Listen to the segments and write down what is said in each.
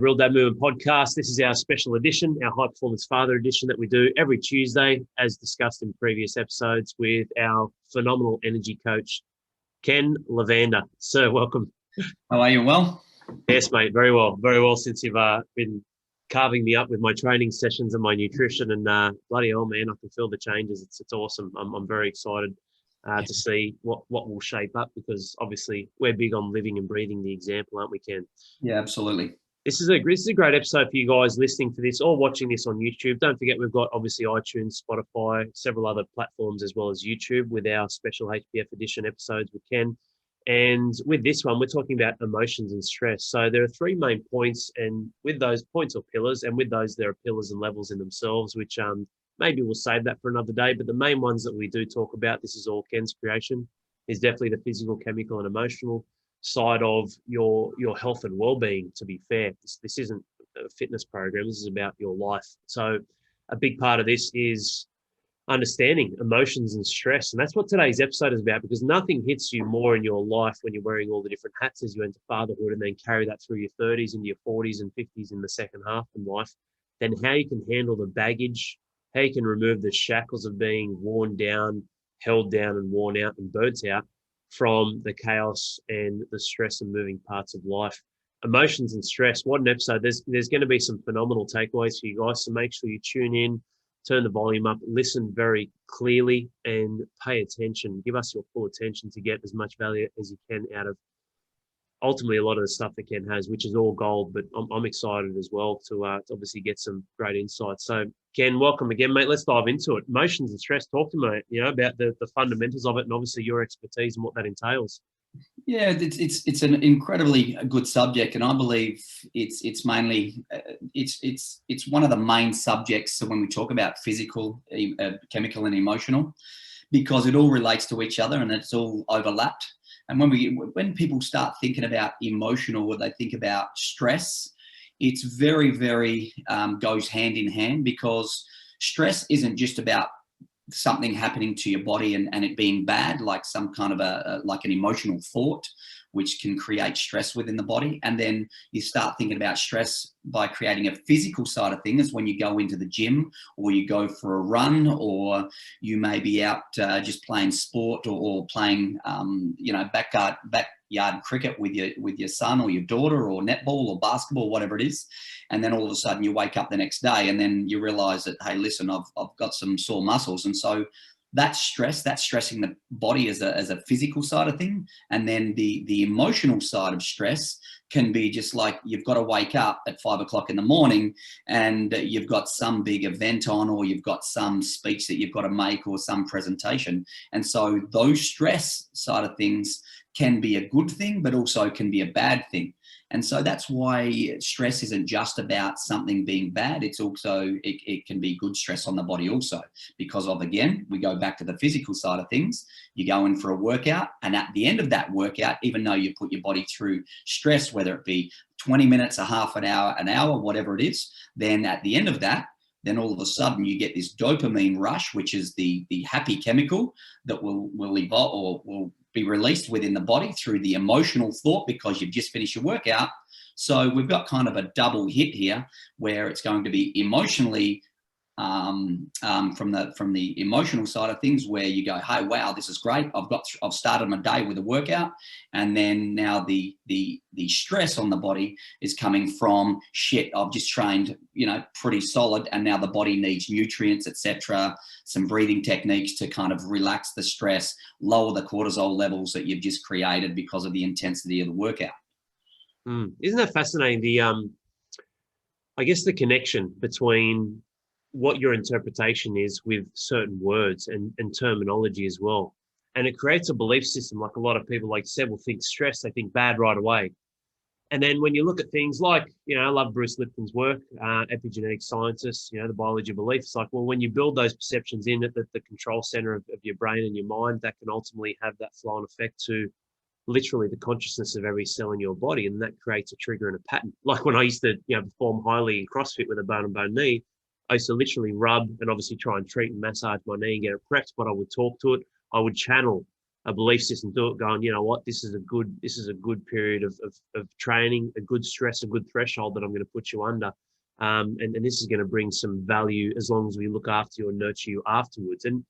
Real Dad Movement Podcast. This is our special edition, our High Performance Father edition that we do every Tuesday, as discussed in previous episodes, with our phenomenal energy coach, Ken Lavander. Sir, welcome. How are you? Well? Yes, mate. Very well. Very well since you've been carving me up with my training sessions and my nutrition. And bloody hell, man, I can feel the changes. It's awesome. I'm very excited to see what will shape up, because obviously we're big on living and breathing the example, aren't we, Ken? Yeah, absolutely. This is a great episode for you guys listening to this or watching this on YouTube. Don't forget, we've got obviously iTunes, Spotify, several other platforms, as well as YouTube with our special HPF edition episodes with Ken. And with this one, we're talking about emotions and stress. So there are three main points, and with those points or pillars, and with those there are pillars and levels in themselves, which maybe we'll save that for another day. But the main ones that we do talk about, this is all Ken's creation, is definitely the physical, chemical, and emotional side of your health and well-being. To be fair, this isn't a fitness program. This is about your life. So a big part of this is understanding emotions and stress. And that's what today's episode is about, because nothing hits you more in your life when you're wearing all the different hats as you enter fatherhood and then carry that through your 30s into your 40s and 50s in the second half of life, than how you can handle the baggage, how you can remove the shackles of being worn down, held down and worn out and burnt out from the chaos and the stress and moving parts of life. Emotions and stress, what an episode. There's going to be some phenomenal takeaways for you guys, so make sure you tune in, turn the volume up, listen very clearly and pay attention. Give us your full attention to get as much value as you can out of ultimately a lot of the stuff that Ken has, which is all gold, but I'm excited as well to obviously get some great insights. So Ken, welcome again, mate. Let's dive into it. Emotions and stress, talk to me, about the fundamentals of it and obviously your expertise and what that entails. Yeah, it's an incredibly good subject, and I believe it's mainly it's one of the main subjects. So when we talk about physical, chemical, and emotional, because it all relates to each other and it's all overlapped. And when people start thinking about emotional, or they think about stress, it's very, very goes hand in hand, because stress isn't just about something happening to your body and it being bad, like some kind of like an emotional thought, which can create stress within the body. And then you start thinking about stress by creating a physical side of things when you go into the gym, or you go for a run, or you may be out just playing sport or playing, backyard cricket with your son or your daughter, or netball or basketball, whatever it is. And then all of a sudden you wake up the next day and then you realize that, hey, listen, I've got some sore muscles. And so that's stress, that's stressing the body as a physical side of thing. And then the emotional side of stress can be just like you've got to wake up at 5 o'clock in the morning and you've got some big event on, or you've got some speech that you've got to make, or some presentation. And so those stress side of things can be a good thing, but also can be a bad thing. And so that's why stress isn't just about something being bad. It's also, it can be good stress on the body also, because of, again, we go back to the physical side of things. You go in for a workout, and at the end of that workout, even though you put your body through stress, whether it be 20 minutes, a half an hour, whatever it is, then at the end of that, then all of a sudden you get this dopamine rush, which is the happy chemical that will evolve, or will be released within the body through the emotional thought, because you've just finished your workout. So we've got kind of a double hit here, where it's going to be emotionally from the emotional side of things, where you go, hey, wow, this is great. I've started my day with a workout, and then now the stress on the body is coming from, shit, I've just trained, pretty solid, and now the body needs nutrients, etc. Some breathing techniques to kind of relax the stress, lower the cortisol levels that you've just created because of the intensity of the workout. Isn't that fascinating? I guess the connection between what your interpretation is with certain words and terminology as well. And it creates a belief system. Like a lot of people, like you said, will think stress, they think bad right away. And then when you look at things like, I love Bruce Lipton's work, epigenetic scientist, the biology of belief. It's like, well, when you build those perceptions in at the control center of your brain and your mind, that can ultimately have that flow-on effect to literally the consciousness of every cell in your body. And that creates a trigger and a pattern. Like when I used to, perform highly in CrossFit with a bone-on-bone knee, I used to literally rub and obviously try and treat and massage my knee and get it prepped, but I would talk to it. I would channel a belief system to it, going, you know what, this is a good period of training, a good stress, a good threshold that I'm going to put you under. And this is going to bring some value as long as we look after you and nurture you afterwards. And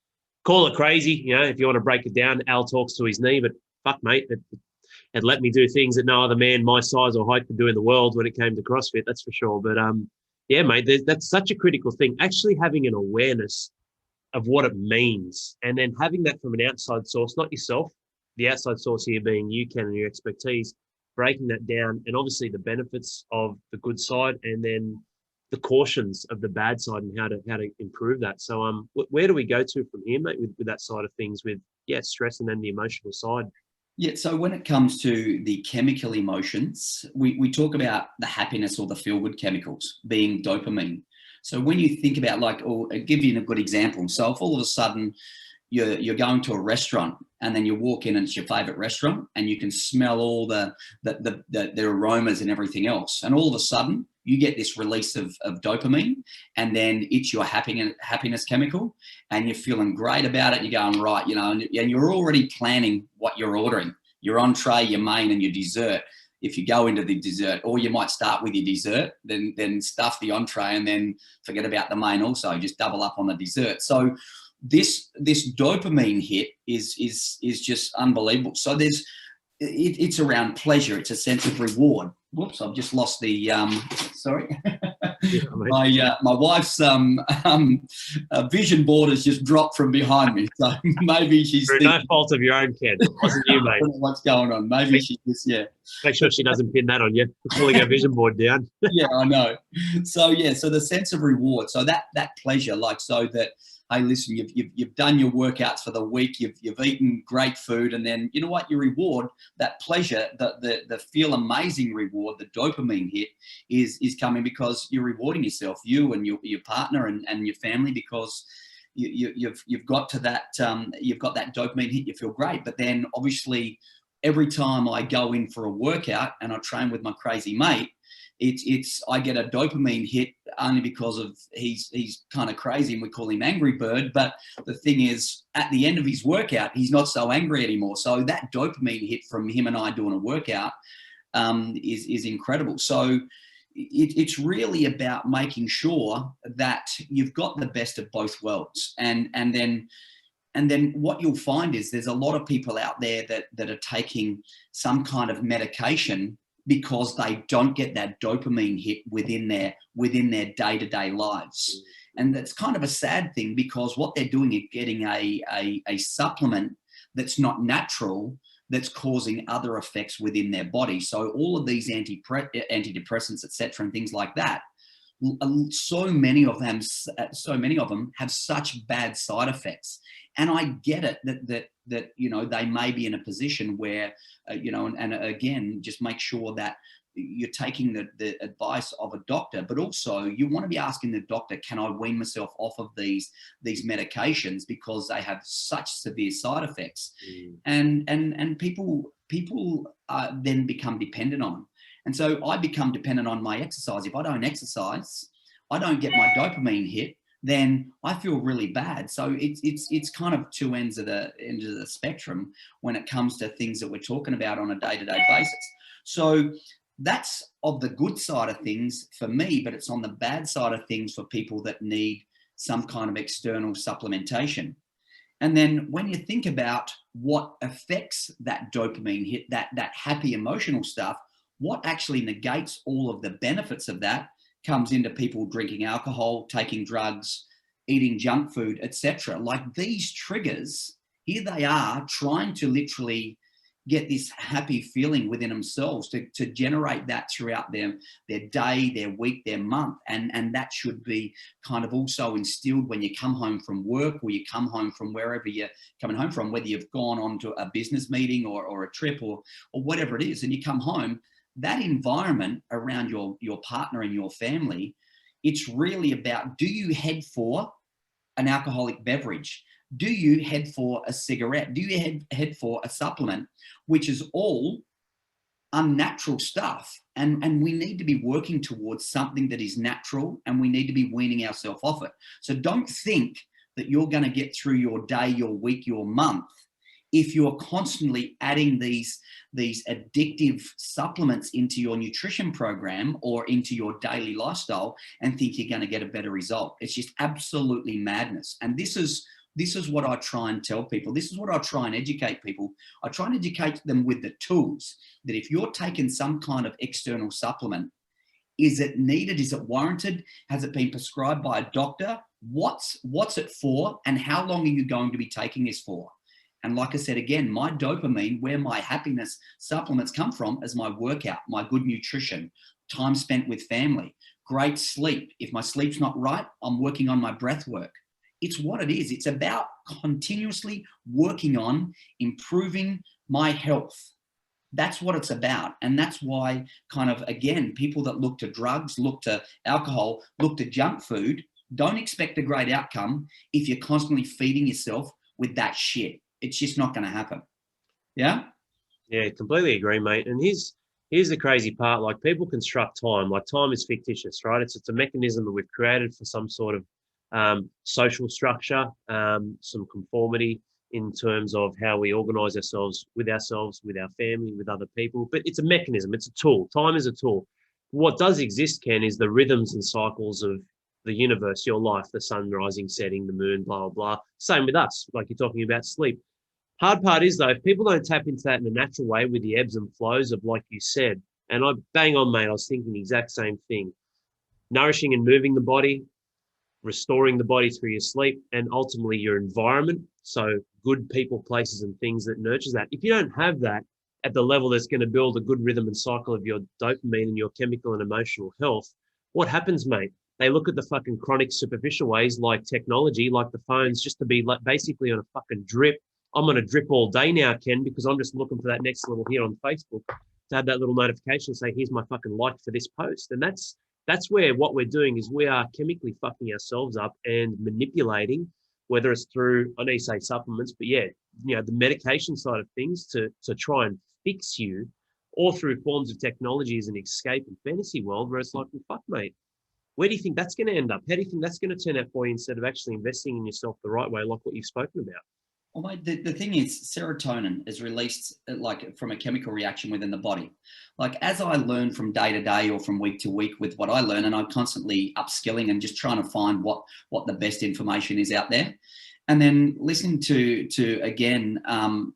call it crazy, you know, if you want to break it down. Al talks to his knee, but fuck, mate, it let me do things that no other man my size or height could do in the world when it came to CrossFit, that's for sure. But yeah, mate, that's such a critical thing. Actually having an awareness of what it means, and then having that from an outside source, not yourself, the outside source here being you, Ken, and your expertise, breaking that down, and obviously the benefits of the good side, and then the cautions of the bad side, and how to improve that. So where do we go to from here, mate, with that side of things, with stress and then the emotional side? Yeah, so when it comes to the chemical emotions, we talk about the happiness or the feel-good chemicals being dopamine. So when you think about, like, or I'll give you a good example. So if all of a sudden you're going to a restaurant and then you walk in and it's your favorite restaurant and you can smell all the aromas and everything else, and all of a sudden you get this release of dopamine, and then it's your happiness chemical, and you're feeling great about it. You're going, right, you know, and you're already planning what you're ordering, your entree, your main, and your dessert. If you go into the dessert, or you might start with your dessert, then stuff the entree, and then forget about the main also, just double up on the dessert. So this dopamine hit is just unbelievable. So it's around pleasure. It's a sense of reward. Whoops, I've just lost the sorry. Yeah, My wife's vision board has just dropped from behind me. So maybe she's through no fault of your own, Ken. It wasn't you, mate. I don't know what's going on. Maybe she's just, Make sure she doesn't pin that on you, pulling her vision board down. Yeah, I know. So so the sense of reward. So that pleasure, like, so that, hey, listen, you've done your workouts for the week, you've eaten great food, and then you know what, your reward, that pleasure, the feel amazing reward, the dopamine hit is coming because you're rewarding yourself, you and your partner and your family, because you've got to that you've got that dopamine hit, you feel great. But then obviously every time I go in for a workout and I train with my crazy mate, I get a dopamine hit only because of he's kind of crazy and we call him Angry Bird. But the thing is, at the end of his workout, he's not so angry anymore. So that dopamine hit from him and I doing a workout is incredible. So it's really about making sure that you've got the best of both worlds. And then what you'll find is there's a lot of people out there that are taking some kind of medication because they don't get that dopamine hit within their day-to-day lives. And that's kind of a sad thing, because what they're doing is getting a supplement that's not natural, that's causing other effects within their body. So all of these antidepressants, etc., and things like that, so many of them have such bad side effects. And I get it that you know, they may be in a position where you know, and again, just make sure that you're taking the advice of a doctor, but also you want to be asking the doctor, can I wean myself off of these medications, because they have such severe side effects. And people then become dependent on them. And so I become dependent on my exercise. If I don't exercise, I don't get my dopamine hit, then I feel really bad. So it's kind of two ends of the spectrum when it comes to things that we're talking about on a day-to-day basis. So that's of the good side of things for me, but it's on the bad side of things for people that need some kind of external supplementation. And then when you think about what affects that dopamine hit, that happy emotional stuff, what actually negates all of the benefits of that comes into people drinking alcohol, taking drugs, eating junk food, etc. Like, these triggers, here they are trying to literally get this happy feeling within themselves to generate that throughout their day, their week, their month. And that should be kind of also instilled when you come home from work, or you come home from wherever you're coming home from, whether you've gone on to a business meeting or a trip or whatever it is, and you come home, that environment around your partner and your family, it's really about, do you head for an alcoholic beverage? Do you head for a cigarette? Do you head for a supplement, which is all unnatural stuff? And we need to be working towards something that is natural, and we need to be weaning ourselves off it. So don't think that you're going to get through your day, your week, your month if you're constantly adding these addictive supplements into your nutrition program or into your daily lifestyle and think you're going to get a better result. It's just absolutely madness. And this is what I try and tell people. This is what I try and educate people. I try and educate them with the tools that if you're taking some kind of external supplement, is it needed? Is it warranted? Has it been prescribed by a doctor? What's it for? And how long are you going to be taking this for? And like I said, again, my dopamine, where my happiness supplements come from, is my workout, my good nutrition, time spent with family, great sleep. If my sleep's not right, I'm working on my breath work. It's what it is. It's about continuously working on improving my health. That's what it's about. And that's why kind of, again, people that look to drugs, look to alcohol, look to junk food, don't expect a great outcome if you're constantly feeding yourself with that shit. It's just not going to happen. Yeah? Yeah, completely agree, mate. And here's the crazy part. Like, people construct time. Like, time is fictitious, right? It's a mechanism that we've created for some sort of social structure, some conformity in terms of how we organize ourselves, with our family, with other people. But it's a mechanism. It's a tool. Time is a tool. What does exist, Ken, is the rhythms and cycles of the universe, your life, the sun rising, setting, the moon, blah, blah, blah. Same with us, like you're talking about sleep. Hard part is, though, if people don't tap into that in a natural way with the ebbs and flows of, like you said, and I bang on, mate, I was thinking the exact same thing. Nourishing and moving the body, restoring the body through your sleep, and ultimately your environment. So good people, places, and things that nurtures that. If you don't have that at the level that's going to build a good rhythm and cycle of your dopamine and your chemical and emotional health, what happens, mate? They look at the fucking chronic superficial ways like technology, like the phones, just to be like basically on a fucking drip. I'm on a drip all day now, Ken, because I'm just looking for that next little hit on Facebook to have that little notification say, here's my fucking like for this post. And that's where what we're doing is we are chemically fucking ourselves up and manipulating, whether it's through, I know you say supplements, but yeah, the medication side of things to try and fix you, or through forms of technology as an escape and fantasy world where it's like, well, fuck, mate, where do you think that's going to end up? How do you think that's going to turn out for you instead of actually investing in yourself the right way, like what you've spoken about? Well, mate, the thing is, serotonin is released like from a chemical reaction within the body. Like, as I learn from day to day or from week to week with what I learn, and I'm constantly upskilling and just trying to find what the best information is out there. And then listening to again,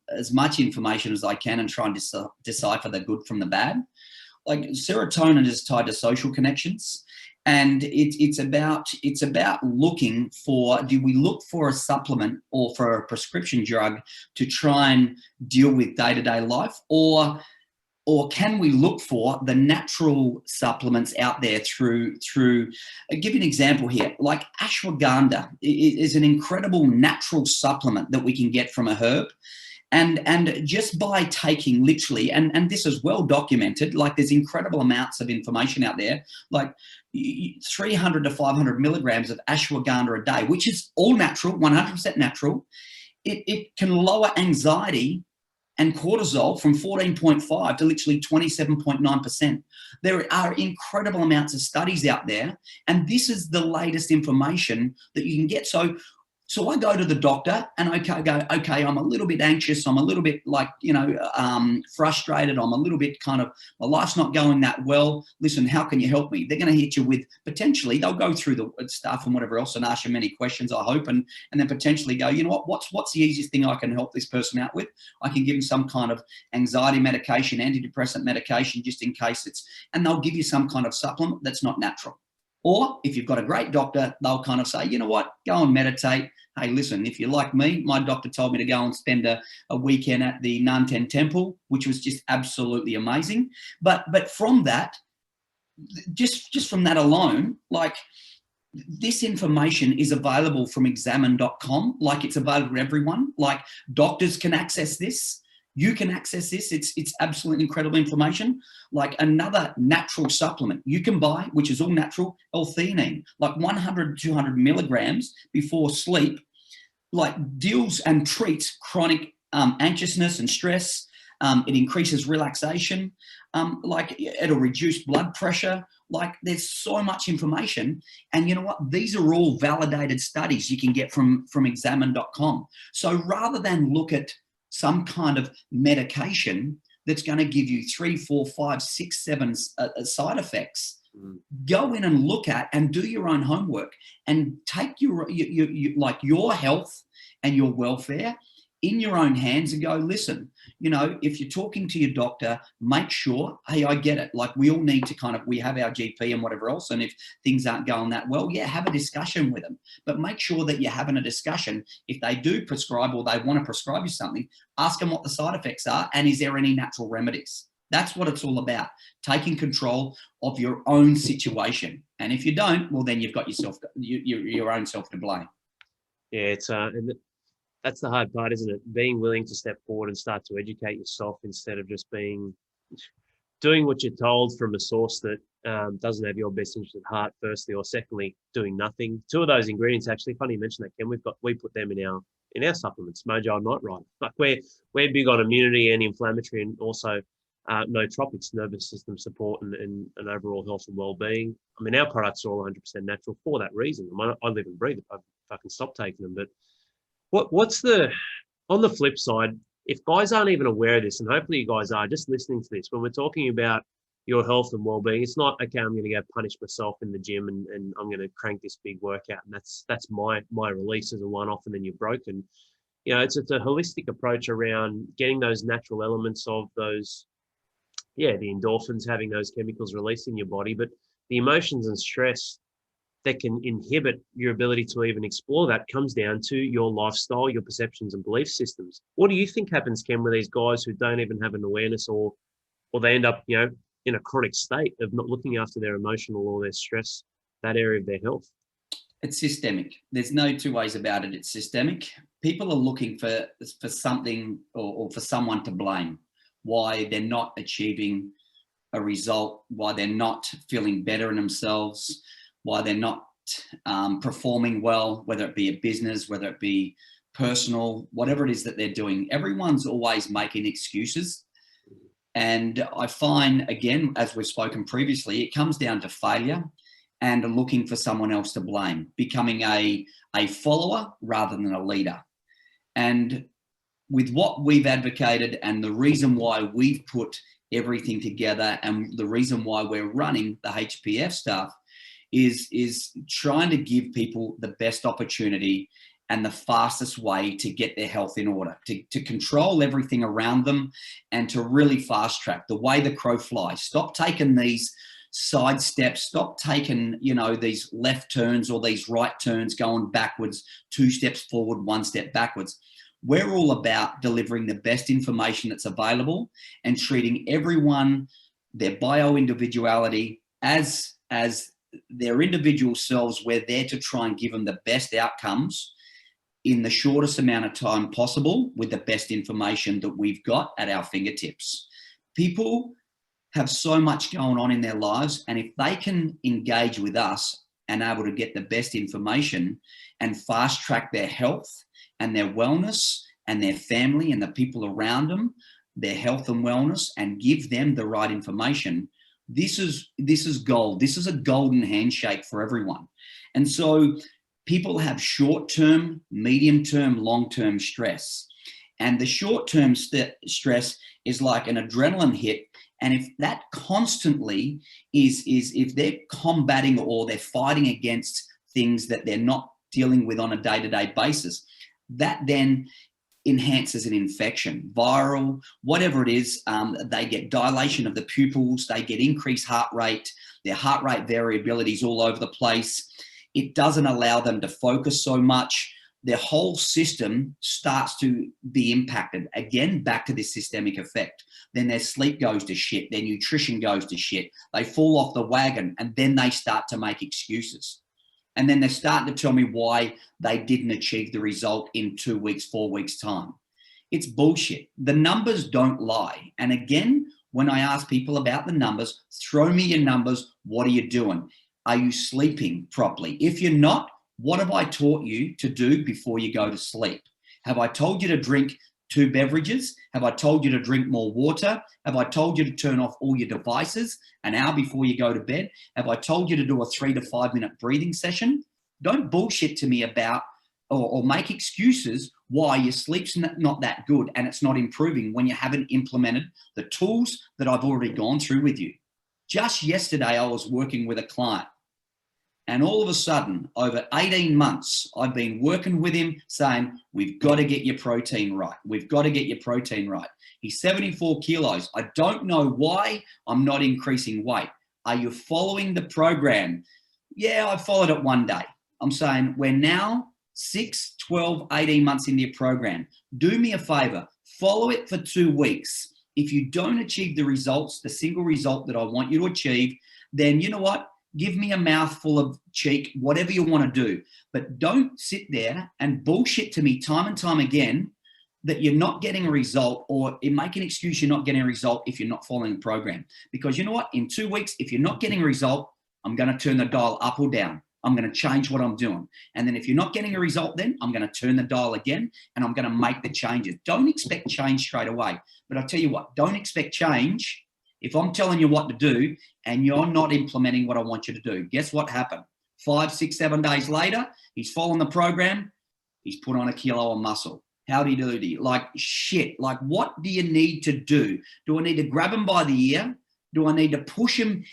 as much information as I can and try and decipher the good from the bad. Like, serotonin is tied to social connections. And it's about looking for, do we look for a supplement or for a prescription drug to try and deal with day-to-day life, or can we look for the natural supplements out there through I'll give you an example here, like ashwagandha is an incredible natural supplement that we can get from a herb. And just by taking literally, and this is well documented, like there's incredible amounts of information out there, like 300 to 500 milligrams of ashwagandha a day, which is all natural, 100% natural. It can lower anxiety and cortisol from 14.5 to literally 27.9%. There are incredible amounts of studies out there, and this is the latest information that you can get. So I go to the doctor and okay, I'm a little bit anxious. I'm a little bit like, frustrated. I'm a little bit kind of, my life's not going that well. Listen, how can you help me? They're going to hit you with, potentially, they'll go through the stuff and whatever else and ask you many questions, I hope, and then potentially go, you know what's the easiest thing I can help this person out with? I can give them some kind of anxiety medication, antidepressant medication, just in case and they'll give you some kind of supplement that's not natural. Or if you've got a great doctor, they'll kind of say, you know what, go and meditate. Hey, listen, if you're like me, my doctor told me to go and spend a weekend at the Nanten Temple, which was just absolutely amazing. But from that, just from that alone, like, this information is available from examine.com. Like, it's available to everyone. Like, doctors can access this. You can access this. It's absolutely incredible information. Like, another natural supplement you can buy, which is all natural, L-theanine, like 100 to 200 milligrams before sleep, like deals and treats chronic anxiousness and stress. It increases relaxation. Like, it'll reduce blood pressure. Like, there's so much information. And you know what? These are all validated studies you can get from examine.com. So rather than look at some kind of medication that's going to give you 3, 4, 5, 6, 7 side effects. Go in and look at and do your own homework and take your like your health and your welfare in your own hands and go, listen, you know, if you're talking to your doctor, make sure, hey, I get it. Like we all need to kind of, we have our GP and whatever else. And if things aren't going that well, yeah, have a discussion with them. But make sure that you're having a discussion. If they do prescribe or they want to prescribe you something, ask them what the side effects are and is there any natural remedies? That's what it's all about, taking control of your own situation. And if you don't, well, then you've got yourself, your own self to blame. Yeah, it's and that's the hard part, isn't it? Being willing to step forward and start to educate yourself instead of just doing what you're told from a source that doesn't have your best interest at heart, firstly, or secondly, doing nothing. Two of those ingredients, actually, funny you mention that, Ken. We put them in our supplements, Mojo and Night Ride. Like we're big on immunity and inflammatory, and also nootropics, nervous system support, and overall health and well-being. I mean, our products are all 100% natural for that reason. I live and breathe if I can stop taking them, but what's on the flip side, if guys aren't even aware of this, and hopefully you guys are just listening to this, when we're talking about your health and well-being, it's not, okay, I'm going to go punish myself in the gym and I'm going to crank this big workout and that's my release as a one-off and then you're broken. You know, it's a holistic approach around getting those natural elements of those, the endorphins, having those chemicals released in your body, but the emotions and stress that can inhibit your ability to even explore that comes down to your lifestyle, your perceptions and belief systems. What do you think happens, Ken, with these guys who don't even have an awareness or they end up, you know, in a chronic state of not looking after their emotional or their stress, that area of their health? It's systemic. There's no two ways about it. It's systemic. People are looking for something or for someone to blame, why they're not achieving a result, why they're not feeling better in themselves, why they're not performing well, whether it be a business, whether it be personal, whatever it is that they're doing. Everyone's always making excuses. And I find, again, as we've spoken previously, it comes down to failure and looking for someone else to blame, becoming a follower rather than a leader. And with what we've advocated and the reason why we've put everything together and the reason why we're running the HPF stuff is trying to give people the best opportunity and the fastest way to get their health in order, to control everything around them and to really fast track the way the crow flies. Stop taking these side steps, stop taking, you know, these left turns or these right turns going backwards, 2 steps forward, 1 step backwards. We're all about delivering the best information that's available and treating everyone, their bio-individuality as their individual selves. We're there to try and give them the best outcomes in the shortest amount of time possible with the best information that we've got at our fingertips. People have so much going on in their lives, and if they can engage with us and able to get the best information and fast track their health and their wellness and their family and the people around them, their health and wellness, and give them the right information, this is gold. This is a golden handshake for everyone. And so people have short-term, medium-term, long-term stress. And the short-term stress is like an adrenaline hit. And if that constantly if they're combating or they're fighting against things that they're not dealing with on a day-to-day basis, that then enhances an infection, viral, whatever it is. They get dilation of the pupils, they get increased heart rate, their heart rate variability is all over the place. It doesn't allow them to focus so much. Their whole system starts to be impacted. Again, back to this systemic effect. Then their sleep goes to shit, their nutrition goes to shit. They fall off the wagon and then they start to make excuses. And then they're starting to tell me why they didn't achieve the result in 2 weeks, 4 weeks time. It's bullshit. The numbers don't lie. And again, when I ask people about the numbers, throw me your numbers. What are you doing? Are you sleeping properly? If you're not, what have I taught you to do before you go to sleep? Have I told you to drink 2 beverages? Have I told you to drink more water? Have I told you to turn off all your devices an hour before you go to bed? Have I told you to do a 3 to 5 minute breathing session? Don't bullshit to me about or make excuses why your sleep's not that good and it's not improving when you haven't implemented the tools that I've already gone through with you. Just yesterday, I was working with a client, and all of a sudden, over 18 months, I've been working with him saying, we've got to get your protein right. We've got to get your protein right. He's 74 kilos. I don't know why I'm not increasing weight. Are you following the program? Yeah, I followed it one day. I'm saying we're now 6, 12, 18 months into your program. Do me a favor, follow it for 2 weeks. If you don't achieve the results, the single result that I want you to achieve, then you know what? Give me a mouthful of cheek, whatever you want to do. But don't sit there and bullshit to me time and time again that you're not getting a result, or make an excuse you're not getting a result if you're not following the program. Because you know what? In 2 weeks, if you're not getting a result, I'm going to turn the dial up or down. I'm going to change what I'm doing. And then if you're not getting a result, then I'm going to turn the dial again and I'm going to make the changes. Don't expect change straight away. But I'll tell you what, don't expect change if I'm telling you what to do and you're not implementing what I want you to do. Guess what happened? 5, 6, 7 days later, he's following the program. He's put on a kilo of muscle. Howdy doody. Like shit. Like, what do you need to do? Do I need to grab him by the ear? Do I need to push him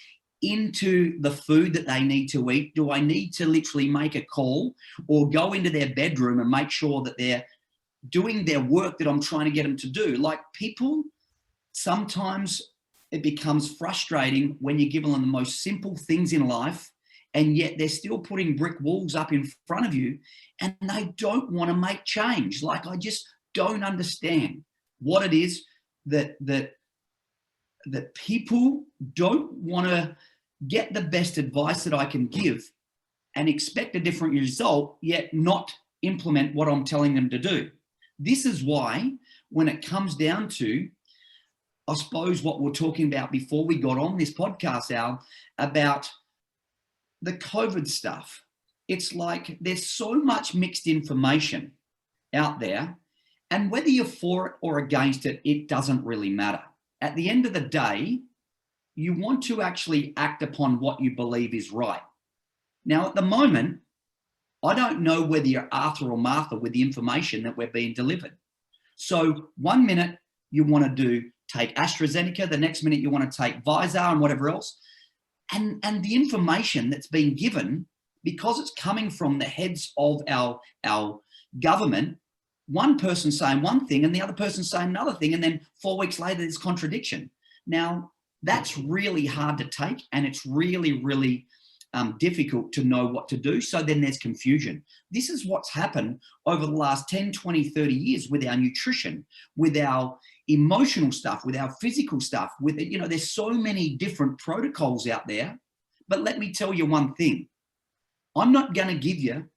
into the food that they need to eat? Do I need to literally make a call or go into their bedroom and make sure that they're doing their work that I'm trying to get them to do? Like, people, sometimes it becomes frustrating when you're giving them the most simple things in life, and yet they're still putting brick walls up in front of you and they don't want to make change. Like, I just don't understand what it is that people don't want to get the best advice that I can give and expect a different result, yet not implement what I'm telling them to do. This is why, when it comes down to, I suppose, what we're talking about before we got on this podcast, Al, about the COVID stuff, it's like there's so much mixed information out there, and whether you're for it or against it, it doesn't really matter. At the end of the day, you want to actually act upon what you believe is right. Now, at the moment, I don't know whether you're Arthur or Martha with the information that we're being delivered. So 1 minute you want to take AstraZeneca, the next minute you want to take Visar and whatever else. And the information that's being given, because it's coming from the heads of our government, one person saying one thing and the other person saying another thing, and then 4 weeks later there's contradiction. Now, that's really hard to take, and it's really, really difficult to know what to do. So then there's confusion. This is what's happened over the last 10, 20, 30 years with our nutrition, with our emotional stuff, with our physical stuff, with, you know, there's so many different protocols out there. But let me tell you one thing. I'm not going to give you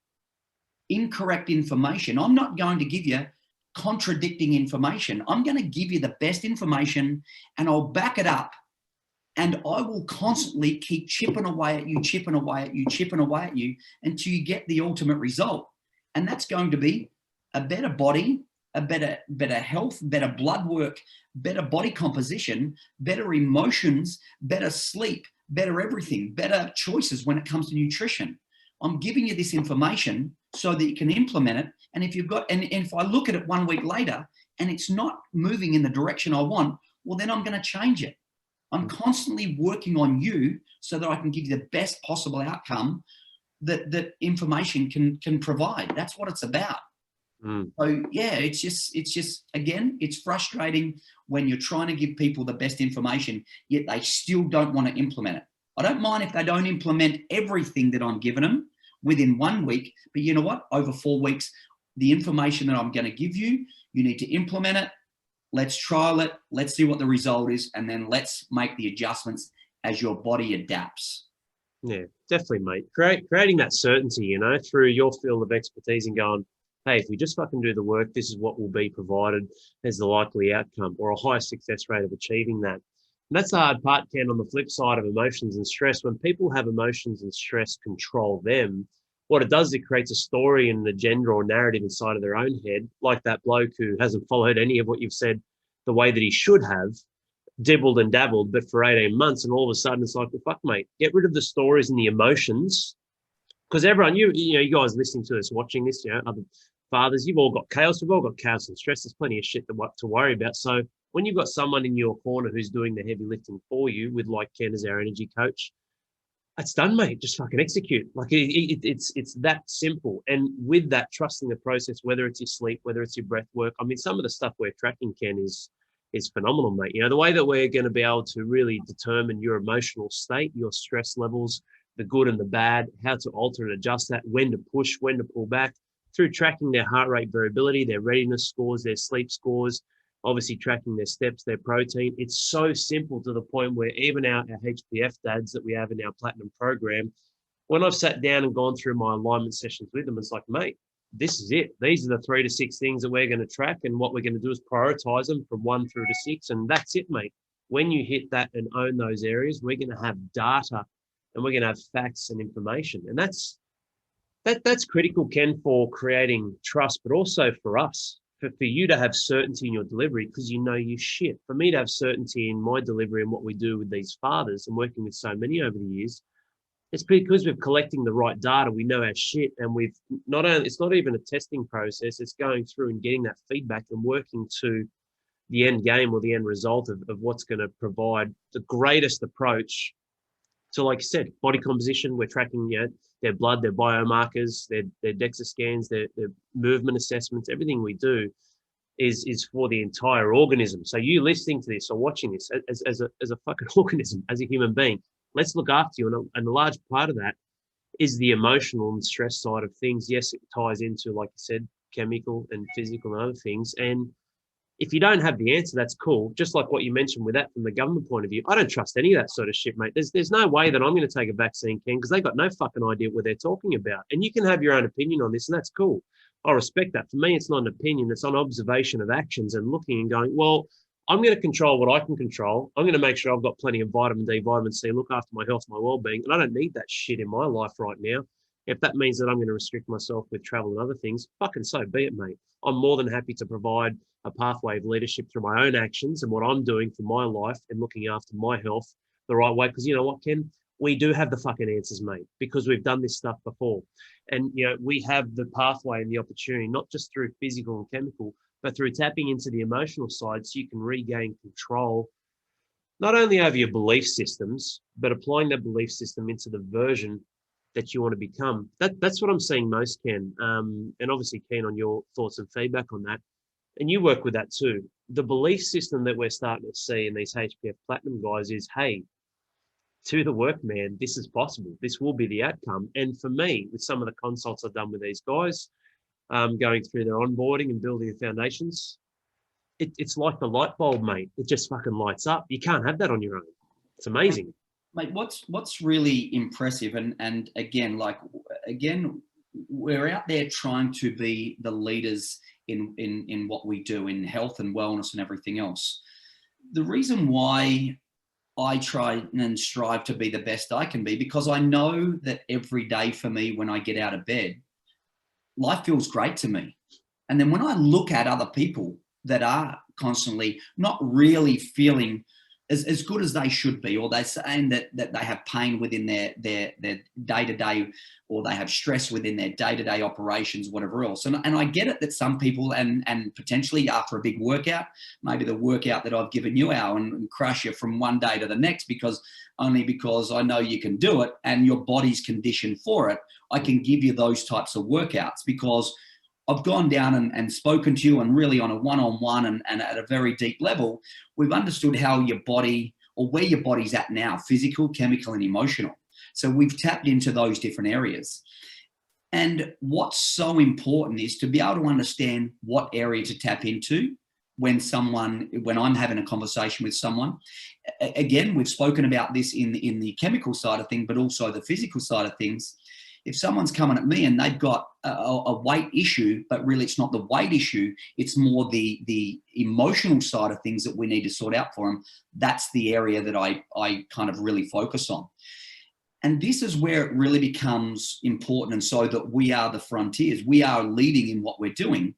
incorrect information. I'm not going to give you contradicting information. I'm going to give you the best information, and I'll back it up, and I will constantly keep chipping away at you, chipping away at you, chipping away at you until you get the ultimate result. And that's going to be a better body, a better health, better blood work, better body composition, better emotions, better sleep, better everything, better choices when it comes to nutrition. I'm giving you this information so that you can implement it. And if you've got, and if I look at it 1 week later and it's not moving in the direction I want, well, then I'm going to change it. I'm constantly working on you so that I can give you the best possible outcome that information can provide. That's what it's about. So yeah, it's just, again, it's frustrating when you're trying to give people the best information, yet they still don't want to implement it. I don't mind if they don't implement everything that I'm giving them within 1 week, but you know what? Over 4 weeks, the information that I'm going to give you, you need to implement it. Let's trial it. Let's see what the result is. And then let's make the adjustments as your body adapts. Yeah, definitely, mate. Creating that certainty, you know, through your field of expertise and going, hey, if we just fucking do the work, this is what will be provided as the likely outcome, or a high success rate of achieving that. And that's the hard part, Ken, on the flip side of emotions and stress. When people have emotions and stress control them, what it does is it creates a story and an agenda or narrative inside of their own head, like that bloke who hasn't followed any of what you've said the way that he should have, dibbled and dabbled, but for 18 months, and all of a sudden it's like, well, fuck, mate, get rid of the stories and the emotions, because everyone, you know, you guys listening to this, watching this, you know, other fathers, you've all got chaos. We've all got chaos and stress. There's plenty of shit to worry about. So when you've got someone in your corner who's doing the heavy lifting for you, with like Ken as our energy coach, it's done, mate. Just fucking execute. Like it's that simple. And with that, trusting the process, whether it's your sleep, whether it's your breath work. I mean, some of the stuff we're tracking, Ken, is phenomenal, mate. You know, the way that we're going to be able to really determine your emotional state, your stress levels, the good and the bad, how to alter and adjust that, when to push, when to pull back, through tracking their heart rate variability, their readiness scores, their sleep scores, obviously tracking their steps, their protein. It's so simple to the point where even our HPF dads that we have in our platinum program, when I've sat down and gone through my alignment sessions with them, it's like, mate, this is it. These are the 3 to 6 things that we're going to track. And what we're going to do is prioritize them from 1 through to 6. And that's it, mate. When you hit that and own those areas, we're going to have data and we're going to have facts and information. And that's critical, Ken, for creating trust, but also for us, for you to have certainty in your delivery, because you know you shit. For me to have certainty in my delivery and what we do with these fathers and working with so many over the years, it's because we're collecting the right data. We know our shit, and we've not only, it's not even a testing process, it's going through and getting that feedback and working to the end game or the end result of what's going to provide the greatest approach to, like I said, body composition. We're tracking, you know, their blood, their biomarkers, their DEXA scans, their movement assessments. Everything we do is for the entire organism. So you listening to this or watching this as a fucking organism, as a human being, let's look after you. And a large part of that is the emotional and stress side of things. Yes, it ties into, like you said, chemical and physical and other things. And if you don't have the answer, that's cool. Just like what you mentioned with that from the government point of view, I don't trust any of that sort of shit, mate. There's no way that I'm going to take a vaccine, Ken, because they've got no fucking idea what they're talking about. And you can have your own opinion on this, and that's cool. I respect that. For me, it's not an opinion. It's an observation of actions and looking and going, well, I'm going to control what I can control. I'm going to make sure I've got plenty of vitamin D, vitamin C, look after my health, my well-being. And I don't need that shit in my life right now. If that means that I'm going to restrict myself with travel and other things, fucking so be it, mate. I'm more than happy to provide a pathway of leadership through my own actions and what I'm doing for my life and looking after my health the right way. Because you know what, Ken? We do have the fucking answers, mate, because we've done this stuff before. And, you know, we have the pathway and the opportunity, not just through physical and chemical, but through tapping into the emotional side so you can regain control, not only over your belief systems, but applying that belief system into the version that you want to become. That's what I'm seeing most, Ken. And obviously keen on your thoughts and feedback on that. And you work with that too. The belief system that we're starting to see in these HPF Platinum guys is, hey, to the work, man, this is possible. This will be the outcome. And for me, with some of the consults I've done with these guys, going through their onboarding and building the foundations, it's like the light bulb, mate. It just fucking lights up. You can't have that on your own. It's amazing. Mate, what's really impressive, and again, we're out there trying to be the leaders in what we do in health and wellness and everything else. The reason why I try and strive to be the best I can be, because I know that every day for me, when I get out of bed, life feels great to me. And then when I look at other people that are constantly not really feeling as good as they should be, or they're saying that they have pain within their day-to-day, or they have stress within their day-to-day operations, whatever else. And I get it that some people, and potentially after a big workout, maybe the workout that I've given you, Al, and crush you from one day to the next because I know you can do it and your body's conditioned for it, I can give you those types of workouts because I've gone down and spoken to you, and really on a one-on-one and at a very deep level, we've understood how your body, or where your body's at now, physical, chemical, and emotional. So we've tapped into those different areas. And what's so important is to be able to understand what area to tap into when I'm having a conversation with someone. Again, we've spoken about this in the chemical side of things, but also the physical side of things. If someone's coming at me and they've got a weight issue, but really it's not the weight issue, it's more the emotional side of things that we need to sort out for them, that's the area that I kind of really focus on. And this is where it really becomes important, and so that we are the frontiers. We are leading in what we're doing.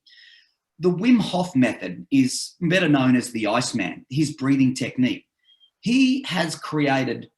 The Wim Hof method is better known as the Iceman, his breathing technique. He has created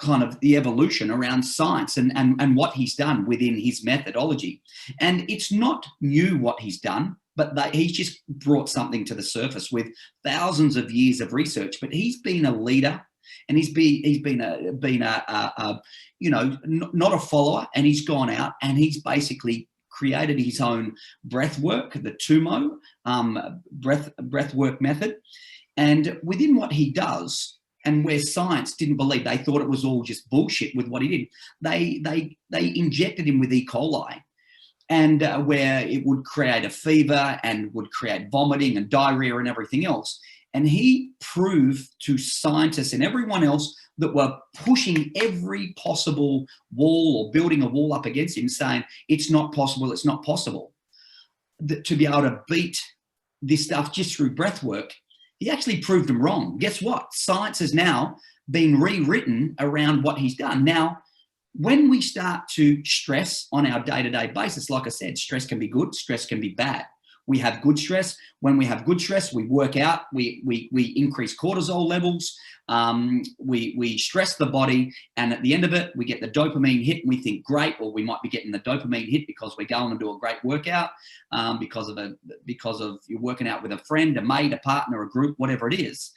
kind of the evolution around science and what he's done within his methodology. And it's not new what he's done, but he's just brought something to the surface with thousands of years of research. But he's been a leader, and he's been a you know, not a follower, and he's gone out and he's basically created his own breath work, the Tumo breath work method. And within what he does, and where science didn't believe, they thought it was all just bullshit with what he did. They injected him with E. coli, and where it would create a fever and would create vomiting and diarrhea and everything else. And he proved to scientists and everyone else that were pushing every possible wall or building a wall up against him, saying it's not possible, it's not possible, that to be able to beat this stuff just through breath work. He actually proved them wrong. Guess what? Science has now been rewritten around what he's done. Now, when we start to stress on our day-to-day basis, like I said, stress can be good, stress can be bad. We have good stress. When we have good stress, we work out, we increase cortisol levels, we stress the body, and at the end of it, we get the dopamine hit and we think great, or we might be getting the dopamine hit because we're going to do a great workout, because of you're working out with a friend, a mate, a partner, a group, whatever it is.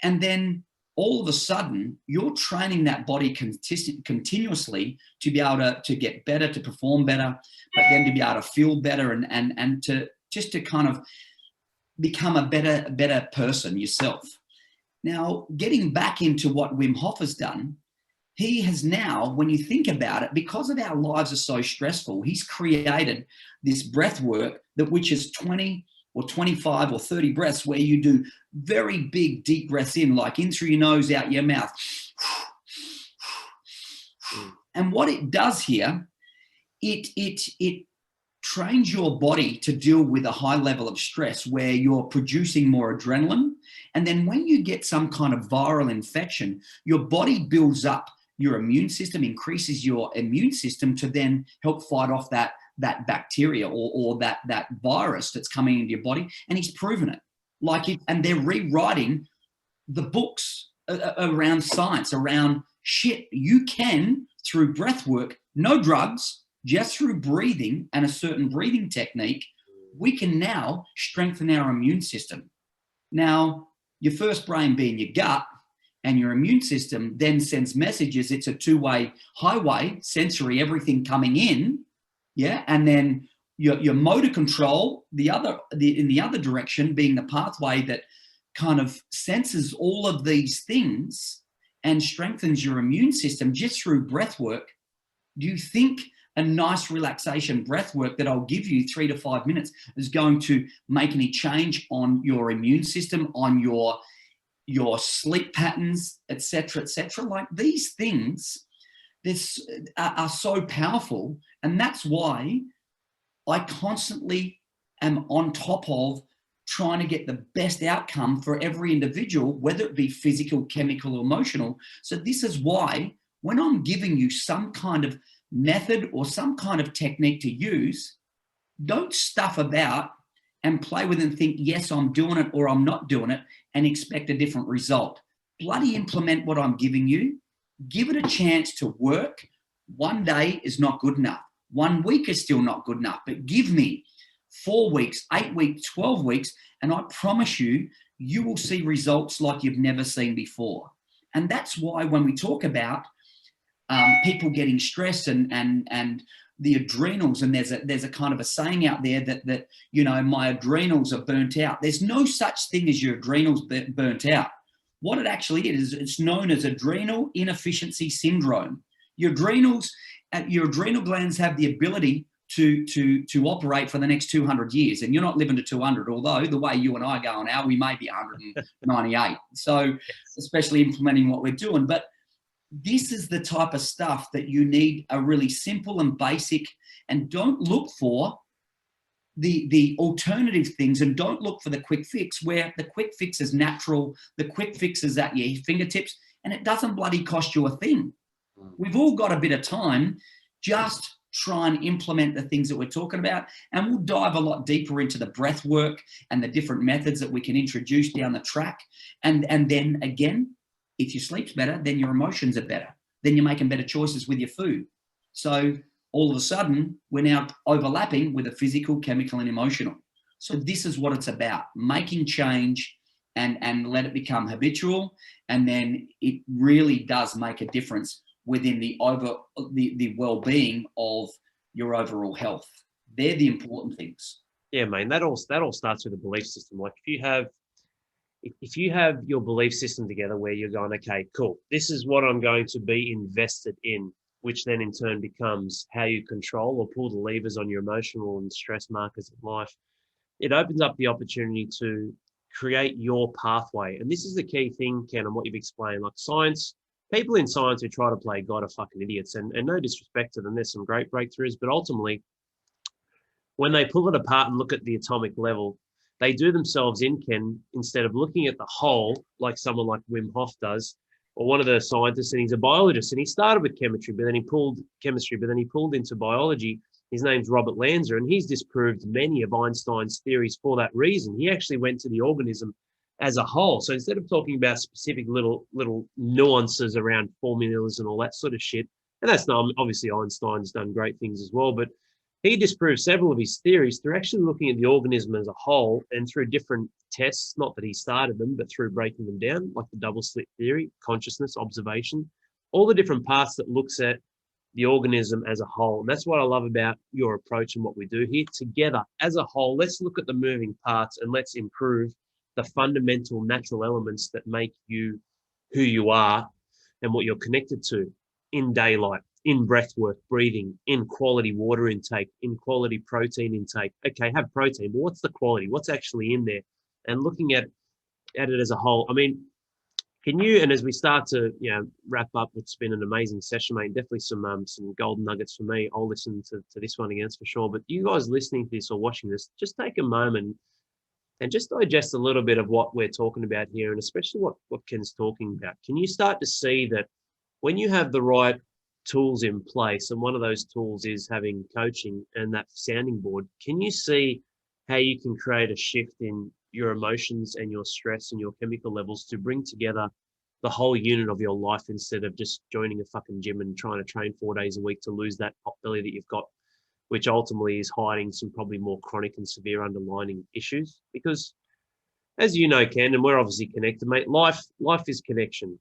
And then all of a sudden, you're training that body continuously to be able to get better, to perform better, but then to be able to feel better and to just to kind of become a better person yourself. Now, getting back into what Wim Hof has done, he has now, when you think about it, because of our lives are so stressful, he's created this breath work which is 20 or 25 or 30 breaths, where you do very big, deep breaths in, like in through your nose, out your mouth. And what it does here, it trains your body to deal with a high level of stress where you're producing more adrenaline. And then when you get some kind of viral infection, your body builds up your immune system, increases your immune system to then help fight off that bacteria or that virus that's coming into your body. And he's proven it. And they're rewriting the books around science, around shit. You can, through breath work, no drugs, just through breathing and a certain breathing technique, we can now strengthen our immune system. Now, your first brain being your gut, and your immune system then sends messages. It's a two-way highway, sensory, everything coming in, yeah, and then your motor control, in the other direction, being the pathway that kind of senses all of these things and strengthens your immune system just through breath work. Do you think a nice relaxation breath work that I'll give you 3 to 5 minutes is going to make any change on your immune system, on your sleep patterns, etc., etc.? Like, these things are so powerful, and that's why I constantly am on top of trying to get the best outcome for every individual, whether it be physical, chemical, or emotional. So this is why when I'm giving you some kind of method or some kind of technique to use, don't stuff about and play with it and think, yes, I'm doing it or I'm not doing it, and expect a different result. Bloody implement what I'm giving you. Give it a chance to work. One day is not good enough. 1 week is still not good enough, but give me 4 weeks, 8 weeks, 12 weeks, and I promise you, you will see results like you've never seen before. And that's why when we talk about people getting stressed and the adrenals, and there's a kind of a saying out there that you know, my adrenals are burnt out. There's no such thing as your adrenals burnt out. What it actually is, it's known as adrenal inefficiency syndrome. Your adrenal glands have the ability to operate for the next 200 years, and you're not living to 200, although the way you and I are going now, we may be 198. So especially implementing what we're doing. But this is the type of stuff that you need, a really simple and basic, and don't look for the alternative things, and don't look for the quick fix, where the quick fix is natural, the quick fix is at your fingertips, and it doesn't bloody cost you a thing. We've all got a bit of time. Just try and implement the things that we're talking about, and we'll dive a lot deeper into the breath work and the different methods that we can introduce down the track. And then again, if your sleep's better, then your emotions are better. then you're making better choices with your food. So all of a sudden, we're now overlapping with a physical, chemical, and emotional. So this is what it's about, making change and let it become habitual. And then it really does make a difference within the well-being of your overall health. They're the important things. Yeah, man, that all starts with a belief system. Like if you have your belief system together where you're going, okay, cool, this is what I'm going to be invested in, which then in turn becomes how you control or pull the levers on your emotional and stress markers in life. It opens up the opportunity to create your pathway. And this is the key thing, Ken, and what you've explained. Like science, people in science who try to play God are fucking idiots. And no disrespect to them, there's some great breakthroughs, but ultimately, when they pull it apart and look at the atomic level, they do themselves in, Ken, instead of looking at the whole, like someone like Wim Hof does, or one of the scientists, and he's a biologist, and he started with chemistry, but then he pulled into biology. His name's Robert Lanza, and he's disproved many of Einstein's theories for that reason. He actually went to the organism as a whole. So instead of talking about specific little nuances around formulas and all that sort of shit, and that's not, obviously Einstein's done great things as well, but he disproved several of his theories through actually looking at the organism as a whole and through different tests, not that he started them, but through breaking them down, like the double slit theory, consciousness, observation, all the different parts that looks at the organism as a whole. And that's what I love about your approach and what we do here together as a whole. Let's look at the moving parts and let's improve the fundamental natural elements that make you who you are and what you're connected to in daylight, in breath work, breathing, in quality water intake, in quality protein intake. Okay, have protein, but what's the quality? What's actually in there? And looking at it as a whole. I mean, can you, and as we start to wrap up, it's been an amazing session, mate. Definitely some golden nuggets for me. I'll listen to this one again for sure. But you guys listening to this or watching this, just take a moment and just digest a little bit of what we're talking about here, and especially what Ken's talking about. Can you start to see that when you have the right tools in place, and one of those tools is having coaching and that sounding board, can you see how you can create a shift in your emotions and your stress and your chemical levels to bring together the whole unit of your life instead of just joining a fucking gym and trying to train 4 days a week to lose that pot belly that you've got, which ultimately is hiding some probably more chronic and severe underlying issues? Because as you know, Ken, and we're obviously connected, mate, life is connection.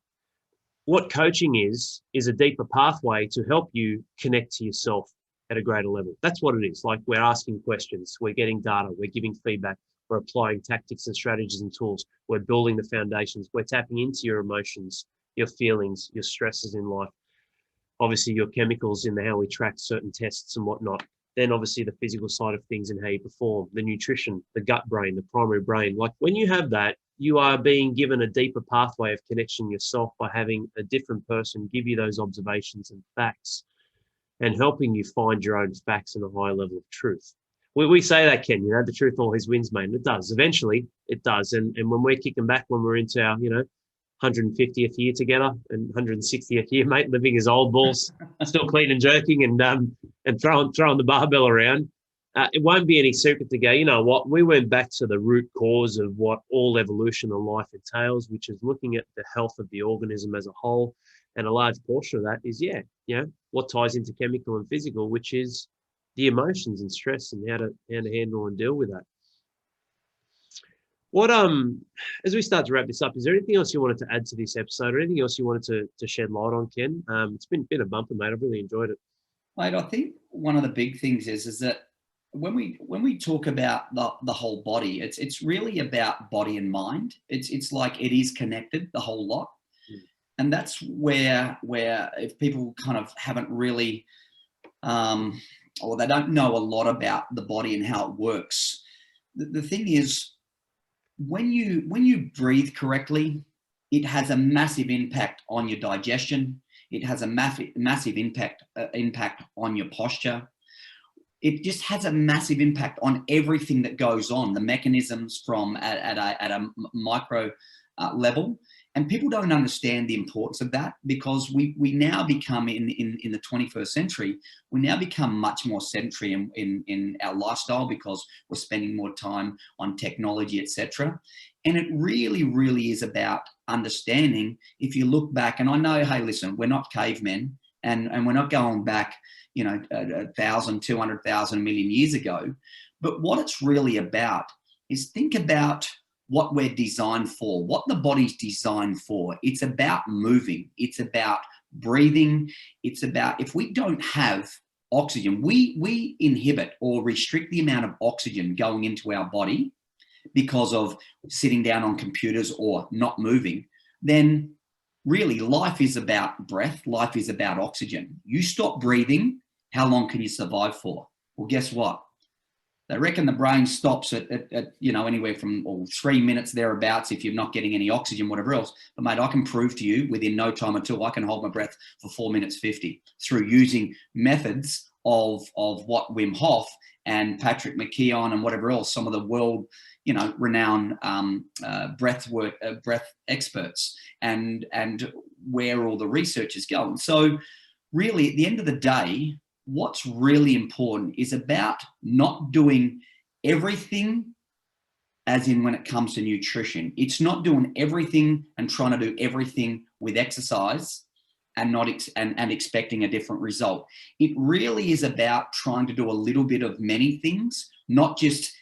What coaching is a deeper pathway to help you connect to yourself at a greater level. That's what it is. Like, we're asking questions, we're getting data, we're giving feedback, we're applying tactics and strategies and tools, we're building the foundations, we're tapping into your emotions, your feelings, your stresses in life, obviously your chemicals in how we track certain tests and whatnot. Then obviously the physical side of things and how you perform, the nutrition, the gut brain, the primary brain. Like, when you have that, you are being given a deeper pathway of connection yourself by having a different person give you those observations and facts and helping you find your own facts and a higher level of truth. We say that, Ken, the truth always wins, mate. And it does. Eventually, it does. And when we're kicking back, when we're into our, 150th year together and 160th year, mate, living as old balls, still clean and jerking and throwing the barbell around, it won't be any secret to go, you know what, we went back to the root cause of what all evolution and life entails, which is looking at the health of the organism as a whole. And a large portion of that is, what ties into chemical and physical, which is the emotions and stress and how to handle and deal with that. What as we start to wrap this up, is there anything else you wanted to add to this episode, or anything else you wanted to shed light on, Ken? It's been a bumper, mate. I've really enjoyed it. Mate, I think one of the big things is that when we talk about the whole body, it's really about body and mind. It's like it is connected, the whole lot. And that's where if people kind of haven't really or they don't know a lot about the body and how it works, the thing is, when you breathe correctly, it has a massive impact on your digestion. It has a massive impact on your posture. It just has a massive impact on everything that goes on, the mechanisms from at a micro level. And people don't understand the importance of that, because we now become in the 21st century, we now become much more sedentary in our lifestyle, because we're spending more time on technology, etc. And it really, really is about understanding. If you look back, and I know, hey, listen, we're not cavemen, and we're not going back, 1,000, 200,000, a million years ago. But what it's really about is, think about what we're designed for, what the body's designed for. It's about moving. It's about breathing. It's about, if we don't have oxygen, we inhibit or restrict the amount of oxygen going into our body because of sitting down on computers or not moving, then really life is about breath. Life is about oxygen. You stop breathing, how long can you survive for? Well, guess what? They reckon the brain stops at anywhere from 3 minutes thereabouts if you're not getting any oxygen, whatever else. But mate, I can prove to you within no time at all, I can hold my breath for 4 minutes 50 through using methods of what Wim Hof and Patrick McKeown and whatever else, some of the world renowned breath experts, and where all the research is going. So really, at the end of the day, what's really important is about not doing everything, as in when it comes to nutrition. It's not doing everything and trying to do everything with exercise and not and expecting a different result. It really is about trying to do a little bit of many things, not just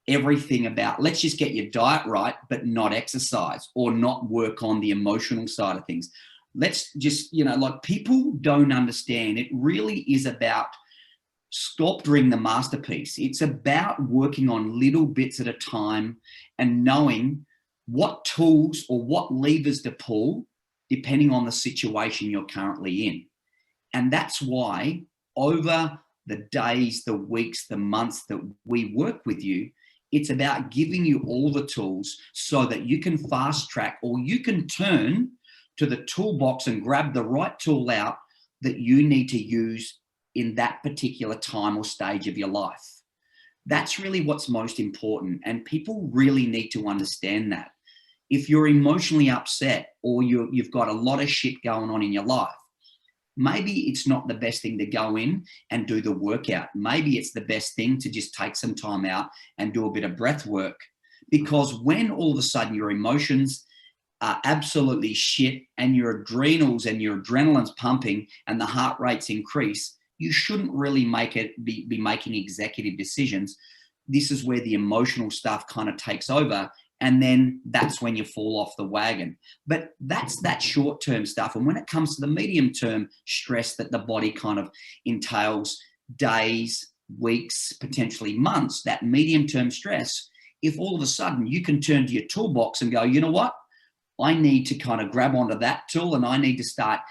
everything about, let's just get your diet right, but not exercise or not work on the emotional side of things. Let's just, people don't understand. It really is about sculpturing the masterpiece. It's about working on little bits at a time and knowing what tools or what levers to pull depending on the situation you're currently in. And that's why over the days, the weeks, the months that we work with you, it's about giving you all the tools so that you can fast track, or you can turn to the toolbox and grab the right tool out that you need to use in that particular time or stage of your life. That's really what's most important. And people really need to understand that. If you're emotionally upset, or you've got a lot of shit going on in your life, maybe it's not the best thing to go in and do the workout. Maybe it's the best thing to just take some time out and do a bit of breath work. Because when all of a sudden your emotions are absolutely shit and your adrenals and your adrenaline's pumping and the heart rates increase, you shouldn't really be making executive decisions. This is where the emotional stuff kind of takes over, and then that's when you fall off the wagon. But that's that short-term stuff. And when it comes to the medium-term stress that the body kind of entails, days, weeks, potentially months, that medium-term stress, if all of a sudden you can turn to your toolbox and go, you know what? I need to kind of grab onto that tool, and I need to start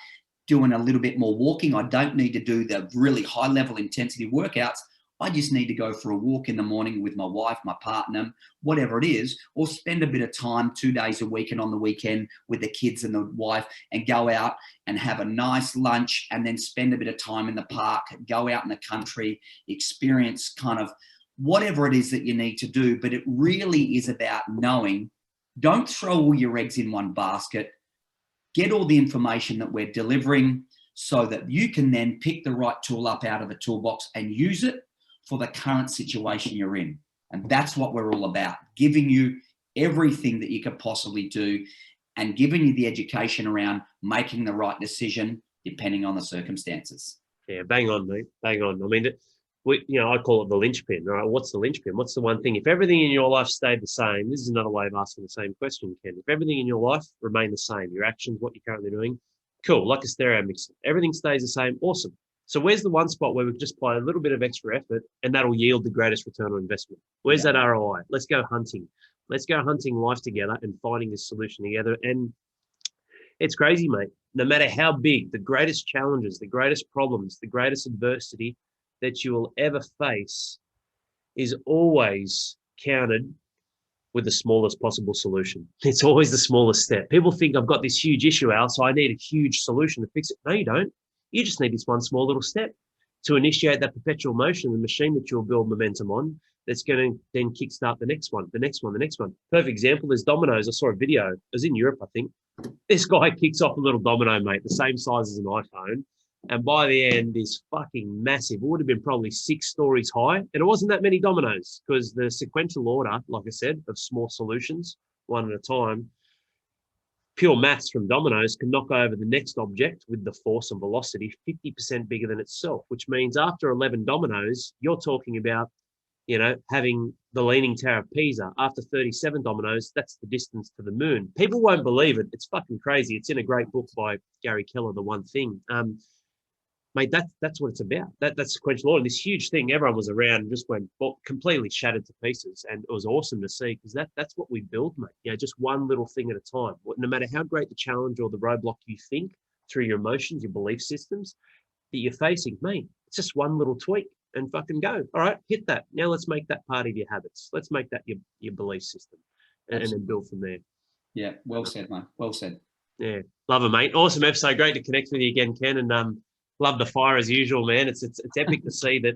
doing a little bit more walking. I don't need to do the really high level intensity workouts. I just need to go for a walk in the morning with my wife, my partner, whatever it is, or spend a bit of time 2 days a week and on the weekend with the kids and the wife, and go out and have a nice lunch, and then spend a bit of time in the park, go out in the country, experience kind of whatever it is that you need to do. But it really is about knowing, don't throw all your eggs in one basket. Get all the information that we're delivering so that you can then pick the right tool up out of the toolbox and use it for the current situation you're in. And that's what we're all about, giving you everything that you could possibly do and giving you the education around making the right decision depending on the circumstances. Yeah, bang on, mate. Bang on. I mean, I call it the linchpin, right? What's the linchpin? What's the one thing? If everything in your life stayed the same, this is another way of asking the same question, Ken. If everything in your life remained the same, your actions, what you're currently doing, cool, like a stereo mixer, everything stays the same, awesome. So where's the one spot where we've just applied a little bit of extra effort and that'll yield the greatest return on investment? Where's that ROI? Let's go hunting. Let's go hunting life together and finding this solution together. And it's crazy, mate. No matter how big, the greatest challenges, the greatest problems, the greatest adversity that you will ever face is always countered with the smallest possible solution. It's always the smallest step. People think I've got this huge issue, Al, so I need a huge solution to fix it. No, you don't. You just need this one small little step to initiate that perpetual motion, the machine that you'll build momentum on, that's going to then kickstart the next one, the next one, the next one. Perfect example is dominoes. I saw a video. It was in Europe, I think. This guy kicks off a little domino, mate, the same size as an iPhone. And by the end, is fucking massive. It would have been probably 6 stories high. And it wasn't that many dominoes because the sequential order, like I said, of small solutions, one at a time, pure maths from dominoes can knock over the next object with the force and velocity 50% bigger than itself, which means after 11 dominoes, you're talking about, having the Leaning Tower of Pisa. After 37 dominoes, that's the distance to the moon. People won't believe it. It's fucking crazy. It's in a great book by Gary Keller, The One Thing. Mate, that's what it's about. That's sequential order. This huge thing, everyone was around and just went completely shattered to pieces. And it was awesome to see because that's what we build, mate. Just one little thing at a time. No matter how great the challenge or the roadblock you think through your emotions, your belief systems that you're facing, mate, it's just one little tweak and fucking go. All right, hit that. Now let's make that part of your habits. Let's make that your belief system and then build from there. Yeah, well said, mate. Well said. Yeah, love it, mate. Awesome episode. Great to connect with you again, Ken. And love the fire as usual, man. It's epic to see that.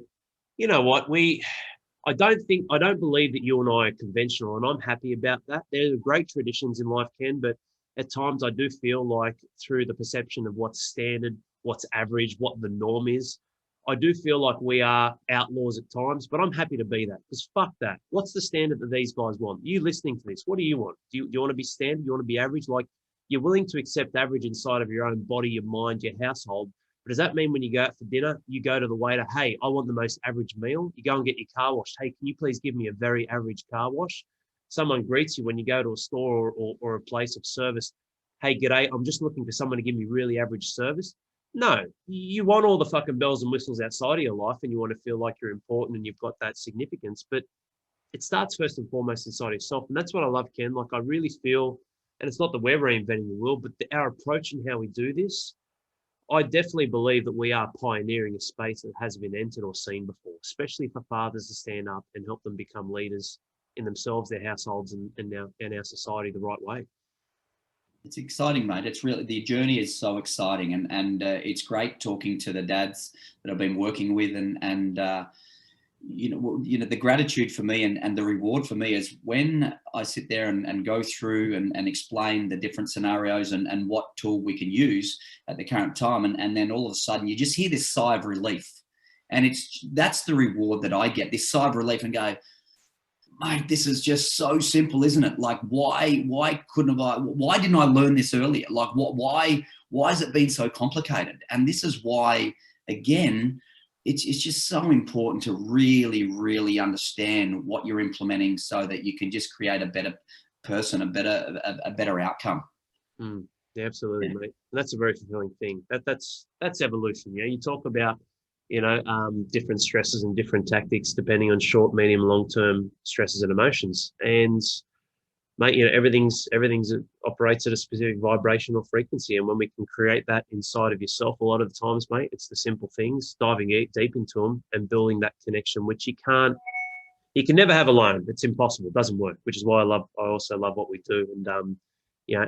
You know what? I don't believe that you and I are conventional, and I'm happy about that. There are great traditions in life, Ken, but at times I do feel like through the perception of what's standard, what's average, what the norm is, I do feel like we are outlaws at times, but I'm happy to be that because fuck that. What's the standard that these guys want? You listening to this, what do you want? Do you want to be standard? Do you want to be average? Like, you're willing to accept average inside of your own body, your mind, your household. But does that mean when you go out for dinner, you go to the waiter, hey, I want the most average meal? You go and get your car washed. Hey, can you please give me a very average car wash? Someone greets you when you go to a store or a place of service. Hey, g'day, I'm just looking for someone to give me really average service. No, you want all the fucking bells and whistles outside of your life and you want to feel like you're important and you've got that significance. But it starts first and foremost inside yourself. And that's what I love, Ken. Like, I really feel, and it's not that we're reinventing the wheel, but our approach and how we do this, I definitely believe that we are pioneering a space that hasn't been entered or seen before, especially for fathers to stand up and help them become leaders in themselves, their households, and our society the right way. It's exciting, mate. It's really, the journey is so exciting, and it's great talking to the dads that I've been working with, and the gratitude for me and the reward for me is when I sit there and go through and explain the different scenarios and what tool we can use at the current time, and then all of a sudden you just hear this sigh of relief, and that's the reward that I get, this sigh of relief, and go, mate, this is just so simple, isn't it? Like, why didn't I learn this earlier? Like, why has it been so complicated? And this is why, again, it's just so important to really, really understand what you're implementing so that you can just create a better person, a better outcome. Yeah, absolutely, mate. And that's a very fulfilling thing. That's evolution. Yeah, you talk about different stresses and different tactics depending on short, medium, long-term stresses and emotions. And mate, everything's operates at a specific vibrational frequency. And when we can create that inside of yourself, a lot of the times, mate, it's the simple things, diving deep into them and building that connection, which you can never have alone. It's impossible. It doesn't work, which is why I also love what we do. And,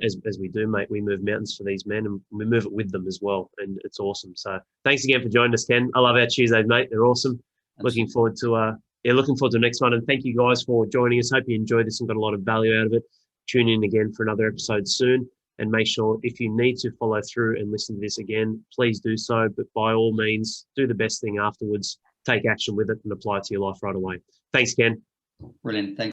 as we do, mate, we move mountains for these men and we move it with them as well. And it's awesome. So thanks again for joining us, Ken. I love our Tuesdays, mate. They're awesome. Looking forward to the next one. And thank you guys for joining us. Hope you enjoyed this and got a lot of value out of it. Tune in again for another episode soon. And make sure if you need to follow through and listen to this again, please do so. But by all means, do the best thing afterwards. Take action with it and apply it to your life right away. Thanks, Ken. Brilliant. Thanks.